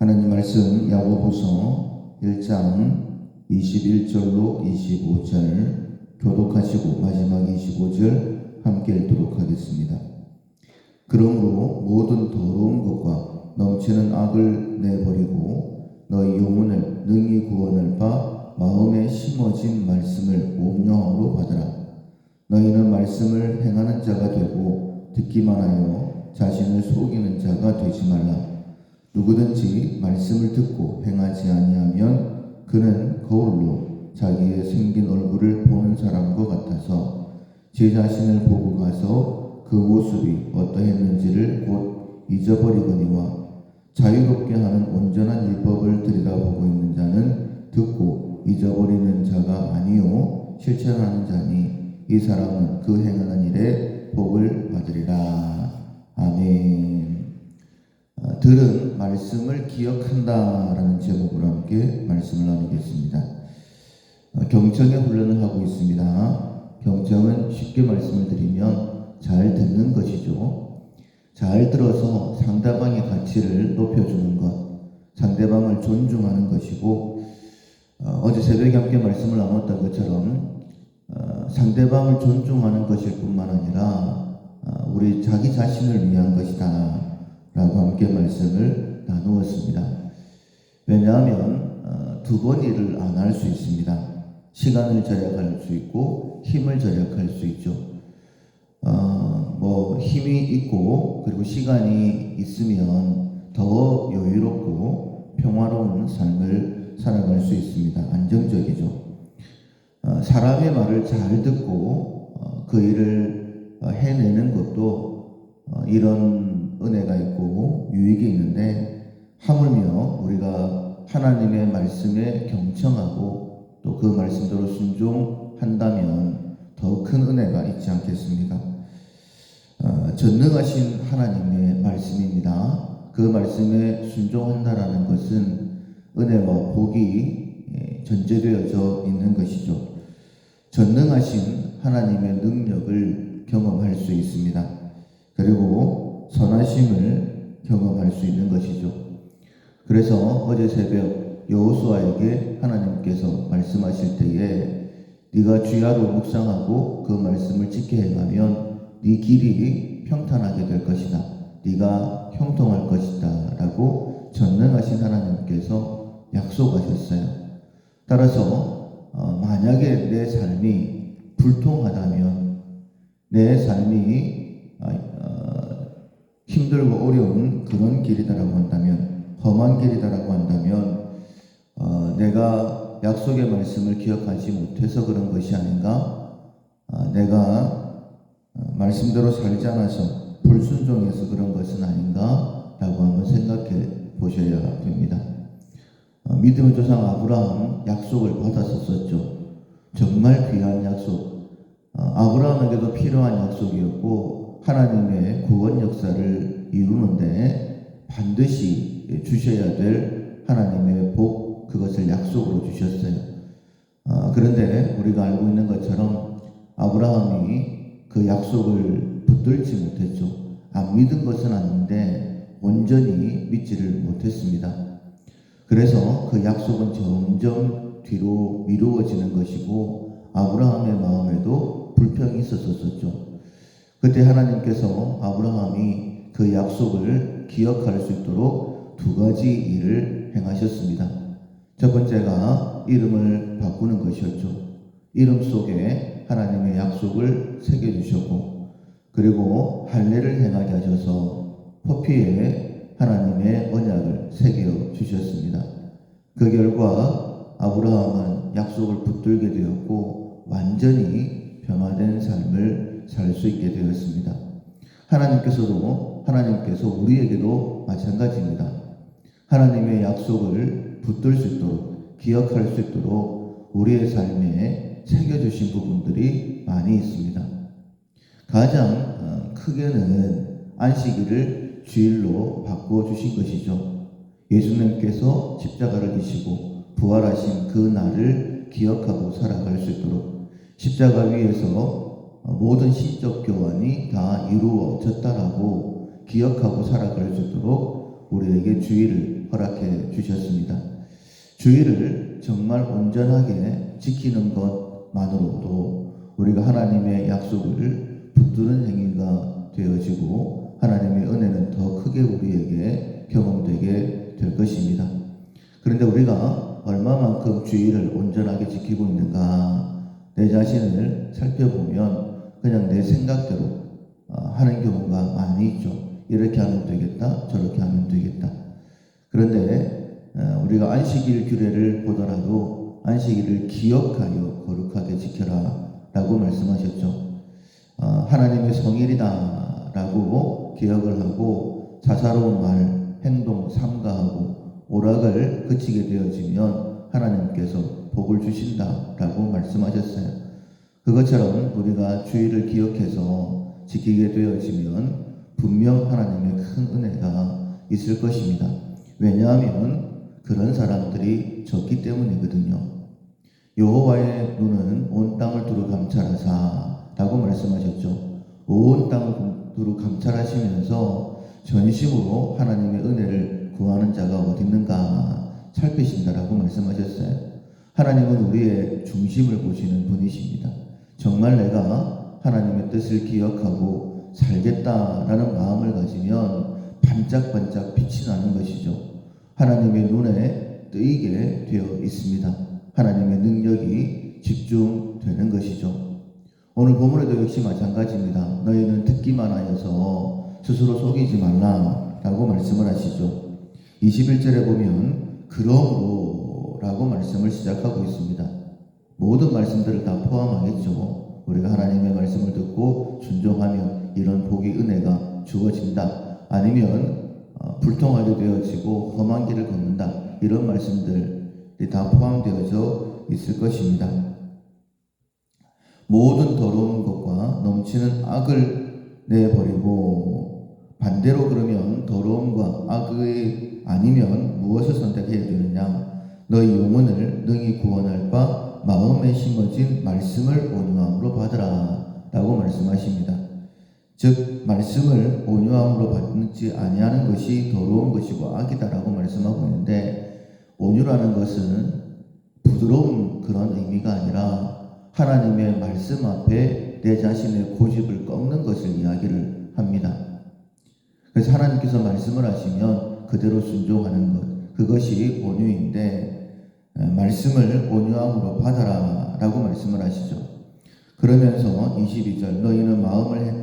하나님 말씀 야고보서 1장 21절로 25절 교독하시고 마지막 25절 함께 읽도록 하겠습니다. 그러므로 모든 더러운 것과 넘치는 악을 내버리고 너희 영혼을 능히 구원할 바 마음에 심어진 말씀을 온유함으로 받으라. 너희는 말씀을 행하는 자가 되고 듣기만 하여 자신을 속이는 자가 되지 말라. 누구든지 말씀을 듣고 행하지 아니하면 그는 거울로 자기의 생긴 얼굴을 보는 사람과 같아서 제 자신을 보고 가서 그 모습이 어떠했는지를 곧 잊어버리거니와 자유롭게 하는 온전한 율법을 들여다보고 있는 자는 듣고 잊어버리는 자가 아니요 실천하는 자니 이 사람은 그 행하는 일에 복을 받으리라. 아멘. 들은 말씀을 기억한다라는 제목으로 함께 말씀을 나누겠습니다. 경청의 훈련을 하고 있습니다. 경청은 쉽게 말씀을 드리면 잘 듣는 것이죠. 잘 들어서 상대방의 가치를 높여주는 것, 상대방을 존중하는 것이고, 어제 새벽에 함께 말씀을 나눴던 것처럼 상대방을 존중하는 것일 뿐만 아니라 우리 자기 자신을 위한 것이다 라고 함께 말씀을 나누었습니다. 왜냐하면 두 번 일을 안 할 수 있습니다. 시간을 절약할 수 있고 힘을 절약할 수 있죠. 힘이 있고 그리고 시간이 있으면 더 여유롭고 평화로운 삶을 살아갈 수 있습니다. 안정적이죠. 사람의 말을 잘 듣고 그 일을 해내는 것도 이런 은혜가 있고 유익이 있는데, 하물며 우리가 하나님의 말씀에 경청하고 또 그 말씀대로 순종한다면 더 큰 은혜가 있지 않겠습니까? 전능하신 하나님의 말씀입니다. 그 말씀에 순종한다라는 것은 은혜와 복이 전제되어져 있는 것이죠. 전능하신 하나님의 능력을 경험할 수 있습니다. 그리고 선하심을 경험할 수 있는 것이죠. 그래서 어제 새벽 여호수아에게 하나님께서 말씀하실 때에 네가 주야로 묵상하고 그 말씀을 지켜 행하면 네 길이 평탄하게 될 것이다. 네가 형통할 것이다 라고 전능하신 하나님께서 약속하셨어요. 따라서 만약에 내 삶이 불통하다면, 내 삶이 힘들고 어려운 그런 길이다라고 한다면, 험한 길이다라고 한다면 내가 약속의 말씀을 기억하지 못해서 그런 것이 아닌가, 내가 말씀대로 살지 않아서 불순종해서 그런 것은 아닌가 라고 한번 생각해 보셔야 됩니다. 믿음의 조상 아브라함 약속을 받았었죠. 정말 귀한 약속, 아브라함에게도 필요한 약속이었고 하나님의 구원 역사를 이루는데 반드시 주셔야 될 하나님의 복, 그것을 약속으로 주셨어요. 그런데 우리가 알고 있는 것처럼 아브라함이 그 약속을 붙들지 못했죠. 안 믿은 것은 아닌데 온전히 믿지를 못했습니다. 그래서 그 약속은 점점 뒤로 미루어지는 것이고 아브라함의 마음에도 불평이 있었었죠. 그때 하나님께서 아브라함이 그 약속을 기억할 수 있도록 두 가지 일을 행하셨습니다. 첫 번째가 이름을 바꾸는 것이었죠. 이름 속에 하나님의 약속을 새겨주셨고, 그리고 할례를 행하게 하셔서 포피에 하나님의 언약을 새겨주셨습니다. 그 결과 아브라함은 약속을 붙들게 되었고 완전히 변화된 삶을 살 수 있게 되었습니다. 하나님께서 우리에게도 마찬가지입니다. 하나님의 약속을 붙들 수 있도록, 기억할 수 있도록 우리의 삶에 새겨주신 부분들이 많이 있습니다. 가장 크게는 안식일을 주일로 바꿔주신 것이죠. 예수님께서 십자가를 지시고 부활하신 그 날을 기억하고 살아갈 수 있도록, 십자가 위에서 모든 신적 교환이 다 이루어졌다라고 기억하고 살아갈 수 있도록 우리에게 주일을 허락해 주셨습니다. 주의를 정말 온전하게 지키는 것만으로도 우리가 하나님의 약속을 붙드는 행위가 되어지고 하나님의 은혜는 더 크게 우리에게 경험되게 될 것입니다. 그런데 우리가 얼마만큼 주의를 온전하게 지키고 있는가, 내 자신을 살펴보면 그냥 내 생각대로 하는 경우가 많이 있죠. 이렇게 하면 되겠다, 저렇게 하면 되겠다. 그런데 우리가 안식일 규례를 보더라도 안식일을 기억하여 거룩하게 지켜라 라고 말씀하셨죠. 하나님의 성일이다 라고 기억을 하고 사사로운 말, 행동 삼가하고 오락을 그치게 되어지면 하나님께서 복을 주신다 라고 말씀하셨어요. 그것처럼 우리가 주의를 기억해서 지키게 되어지면 분명 하나님의 큰 은혜가 있을 것입니다. 왜냐하면 그런 사람들이 적기 때문이거든요. 여호와의 눈은 온 땅을 두루 감찰하사 라고 말씀하셨죠. 온 땅을 두루 감찰하시면서 전심으로 하나님의 은혜를 구하는 자가 어디 있는가 살피신다라고 말씀하셨어요. 하나님은 우리의 중심을 보시는 분이십니다. 정말 내가 하나님의 뜻을 기억하고 살겠다라는 마음을 가지면 반짝반짝 빛이 나는 것이죠. 하나님의 눈에 뜨이게 되어 있습니다. 하나님의 능력이 집중되는 것이죠. 오늘 본문에도 역시 마찬가지입니다. 너희는 듣기만 하여서 스스로 속이지 말라 라고 말씀을 하시죠. 21절에 보면 그러므로 라고 말씀을 시작하고 있습니다. 모든 말씀들을 다 포함하겠죠. 우리가 하나님의 말씀을 듣고 순종하면 이런 복이 은혜가 주어진다. 아니면 불통하게 되어지고 험한 길을 걷는다. 이런 말씀들이 다 포함되어져 있을 것입니다. 모든 더러운 것과 넘치는 악을 내버리고 반대로 그러면 더러움과 악의 아니면 무엇을 선택해야 되느냐? 너희 영혼을 능히 구원할 바 마음에 심어진 말씀을 온유함으로 받으라 라고 말씀하십니다. 즉 말씀을 온유함으로 받지 아니하는 것이 더러운 것이고 악이다라고 말씀하고 있는데, 온유라는 것은 부드러운 그런 의미가 아니라 하나님의 말씀 앞에 내 자신의 고집을 꺾는 것을 이야기를 합니다. 그래서 하나님께서 말씀을 하시면 그대로 순종하는 것, 그것이 온유인데 말씀을 온유함으로 받아라 라고 말씀을 하시죠. 그러면서 22절 너희는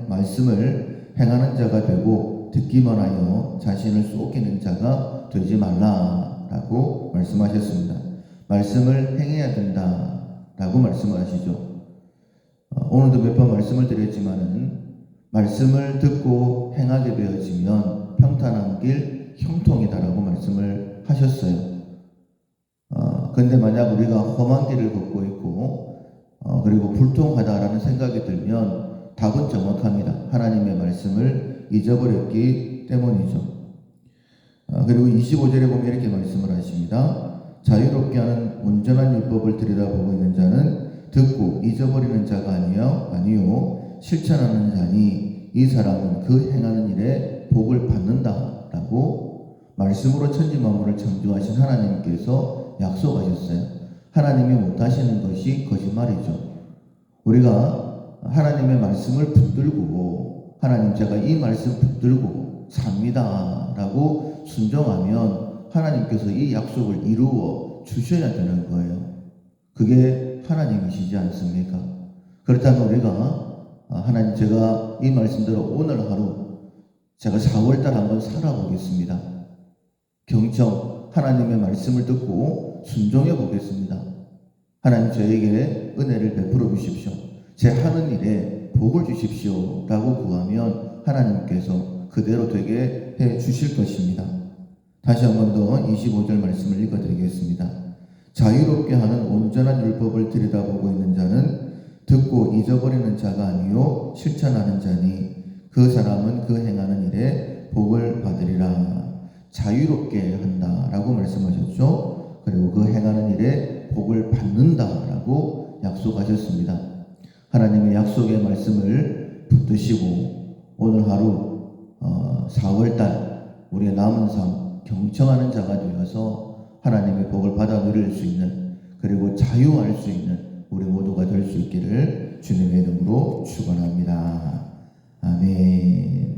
말씀을 행하는 자가 되고 듣기만 하여 자신을 속이는 자가 되지 말라 라고 말씀하셨습니다. 말씀을 행해야 된다 라고 말씀을 하시죠. 오늘도 몇 번 말씀을 드렸지만은 말씀을 듣고 행하게 되어지면 평탄한 길 형통이다라고 말씀을 하셨어요. 근데 만약 우리가 험한 길을 걷고 있고 그리고 불통하다라는 생각이 들면 답은 정확합니다. 하나님의 말씀을 잊어버렸기 때문이죠. 그리고 25절에 보면 이렇게 말씀을 하십니다. 자유롭게 하는 온전한 율법을 들여다보고 있는 자는 듣고 잊어버리는 자가 아니요 실천하는 자니 이 사람은 그 행하는 일에 복을 받는다 라고 말씀으로 천지 만물을 창조하신 하나님께서 약속하셨어요. 하나님이 못하시는 것이 거짓말이죠. 우리가 하나님의 말씀을 붙들고 하나님 제가 이 말씀 붙들고 삽니다 라고 순종하면 하나님께서 이 약속을 이루어 주셔야 되는 거예요. 그게 하나님이시지 않습니까? 그렇다면 우리가 하나님 제가 이 말씀대로 오늘 하루 제가 4월달 한번 살아보겠습니다. 경청 하나님의 말씀을 듣고 순종해 보겠습니다. 하나님 저에게 은혜를 베풀어 주십시오. 제 하는 일에 복을 주십시오 라고 구하면 하나님께서 그대로 되게 해 주실 것입니다. 다시 한 번 더 25절 말씀을 읽어드리겠습니다. 자유롭게 하는 온전한 율법을 들여다보고 있는 자는 듣고 잊어버리는 자가 아니요 실천하는 자니 그 사람은 그 행하는 일에 복을 받으리라. 자유롭게 한다라고 말씀하셨죠. 그리고 그 행하는 일에 복을 받는다라고 약속하셨습니다. 하나님의 약속의 말씀을 붙드시고 오늘 하루 4월달 우리의 남은 삶 경청하는 자가 되어서 하나님의 복을 받아 누릴 수 있는, 그리고 자유할 수 있는 우리 모두가 될 수 있기를 주님의 이름으로 축원합니다. 아멘.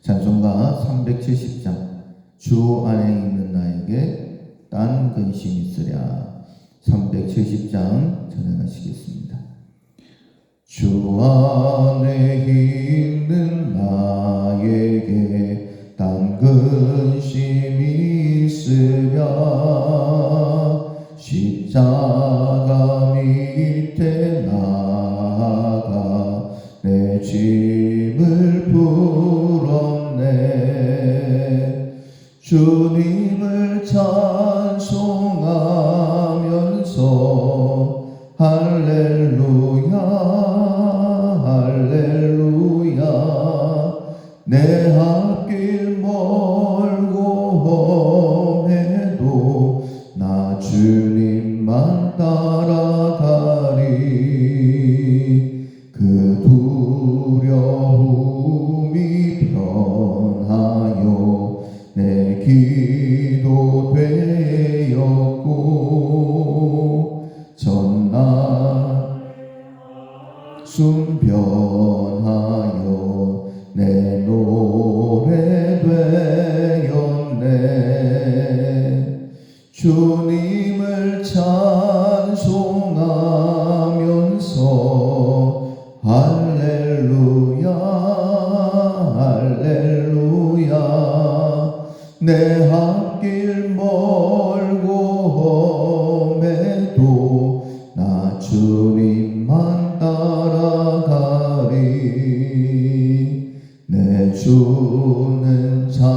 찬송가 370장 주 안에 있는 나에게 딴 근심이 있으랴. 370장 전해하시겠습니다. 주 안에 있는 나에게 딴 근심이 있으랴. 십자가 밑에 나아가 내 짐을 풀었네. 주님을 찬송하면서 할렐루야 할렐루야. 내 앞길 멀고 험해도 나 주님만 따라가리. 그 두려움이 변하여 내 기도 되었고 전날 순변하여 내 노래 되었네. 주님을 찬송하면서 할렐루야 할렐루야. 내 앞길 멀고 험해도 나 주님만 따라가리. 내 주는 자비하셔서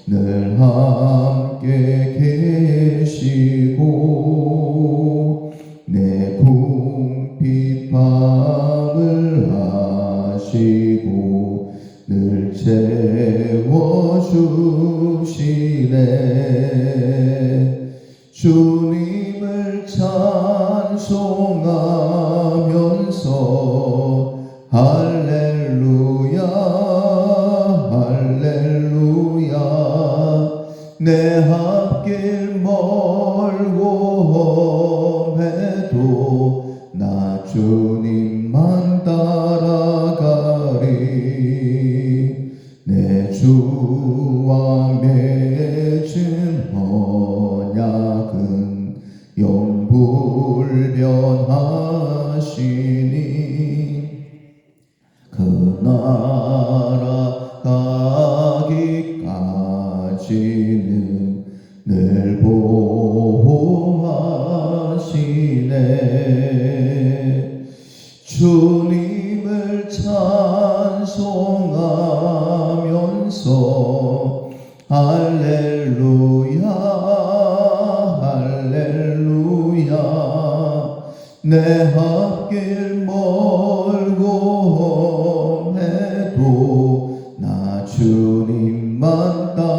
늘 함께 계시고 내 궁핍함을 아시고 늘 채워주시네. 주님을 찬송하면서 할렐루야 할렐루야. 내 앞길 멀고 험해도 나 주님만 따라가리. 내 주와 맺은 언약은 영불변하시니. 그 나라 가기까지는 늘 보호하시네. 주님을 찬송하면서 할렐루야 할렐루야. 내 앞길 멀고 험해도 나 주님만 따라